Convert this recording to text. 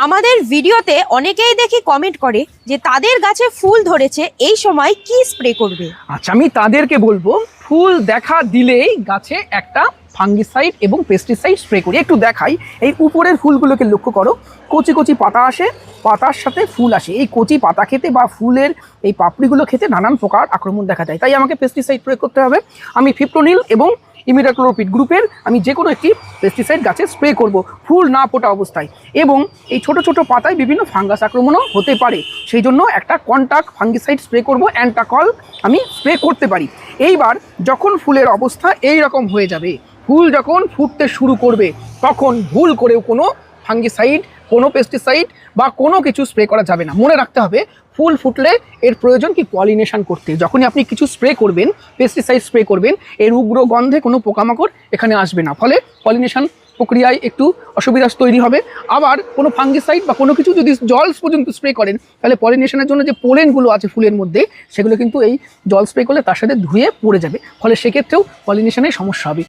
আমাদের ভিডিওতে অনেকেই দেখি কমেন্ট করে যে তাদের গাছে ফুল ধরেছে, এই সময় কি স্প্রে করবে। আচ্ছা, আমি তাদেরকে বলবো ফুল দেখা দিলেই গাছে একটা ফাঙ্গিসাইড এবং পেস্টিসাইড স্প্রে করি। একটু দেখাই, এই উপরের ফুলগুলোকে লক্ষ্য করো, কচি কচি পাতা আসে, পাতার সাথে ফুল আসে। এই কচি পাতা খেতে বা ফুলের এই পাপড়িগুলো খেতে নানান প্রকার আক্রমণ দেখা যায়, তাই আমাকে পেস্টিসাইড প্রয়োগ করতে হবে। আমি ফিপ্রোনিল এবং ইমিডাক্লোরোপিড গ্রুপের আমি যে কোনো একটি পেস্টিসাইড গাছে স্প্রে করব ফুল না ফোটা অবস্থায়। এবং এই ছোট ছোট পাতায় বিভিন্ন ফাঙ্গাস আক্রমণও হতে পারে, সেই জন্য একটা কন্টাক্ট ফাঙ্গিসাইড স্প্রে করব, অ্যান্টাকল আমি স্প্রে করতে পারি। এইবার যখন ফুলের অবস্থা এই রকম হয়ে যাবে, ফুল যখন ফুটতে শুরু করবে, তখন ভুল করেও কোনো ফাঙ্গিসাইড, কোনো পেস্টিসাইড বা কোনো কিছু স্প্রে করা যাবে না। মনে রাখতে হবে ফুল ফুটলে এর প্রয়োজন কি পলিনেশন করতে। যখনই আপনি কিছু স্প্রে করবেন, পেস্টিসাইড স্প্রে করবেন, এর উগ্র গন্ধে কোনো পোকামাকড় এখানে আসবে না, ফলে পলিনেশন প্রক্রিয়ায় একটু অসুবিধা তৈরি হবে। আবার কোনো ফাঙ্গিসাইড বা কোনো কিছু যদি জল পর্যন্ত স্প্রে করেন, তাহলে পলিনেশনের জন্য যে পোলেনগুলো আছে ফুলের মধ্যে, সেগুলো কিন্তু এই জল স্প্রে করলে তার সাথে ধুয়ে পড়ে যাবে, ফলে সেক্ষেত্রেও পলিনেশনের সমস্যা হবে।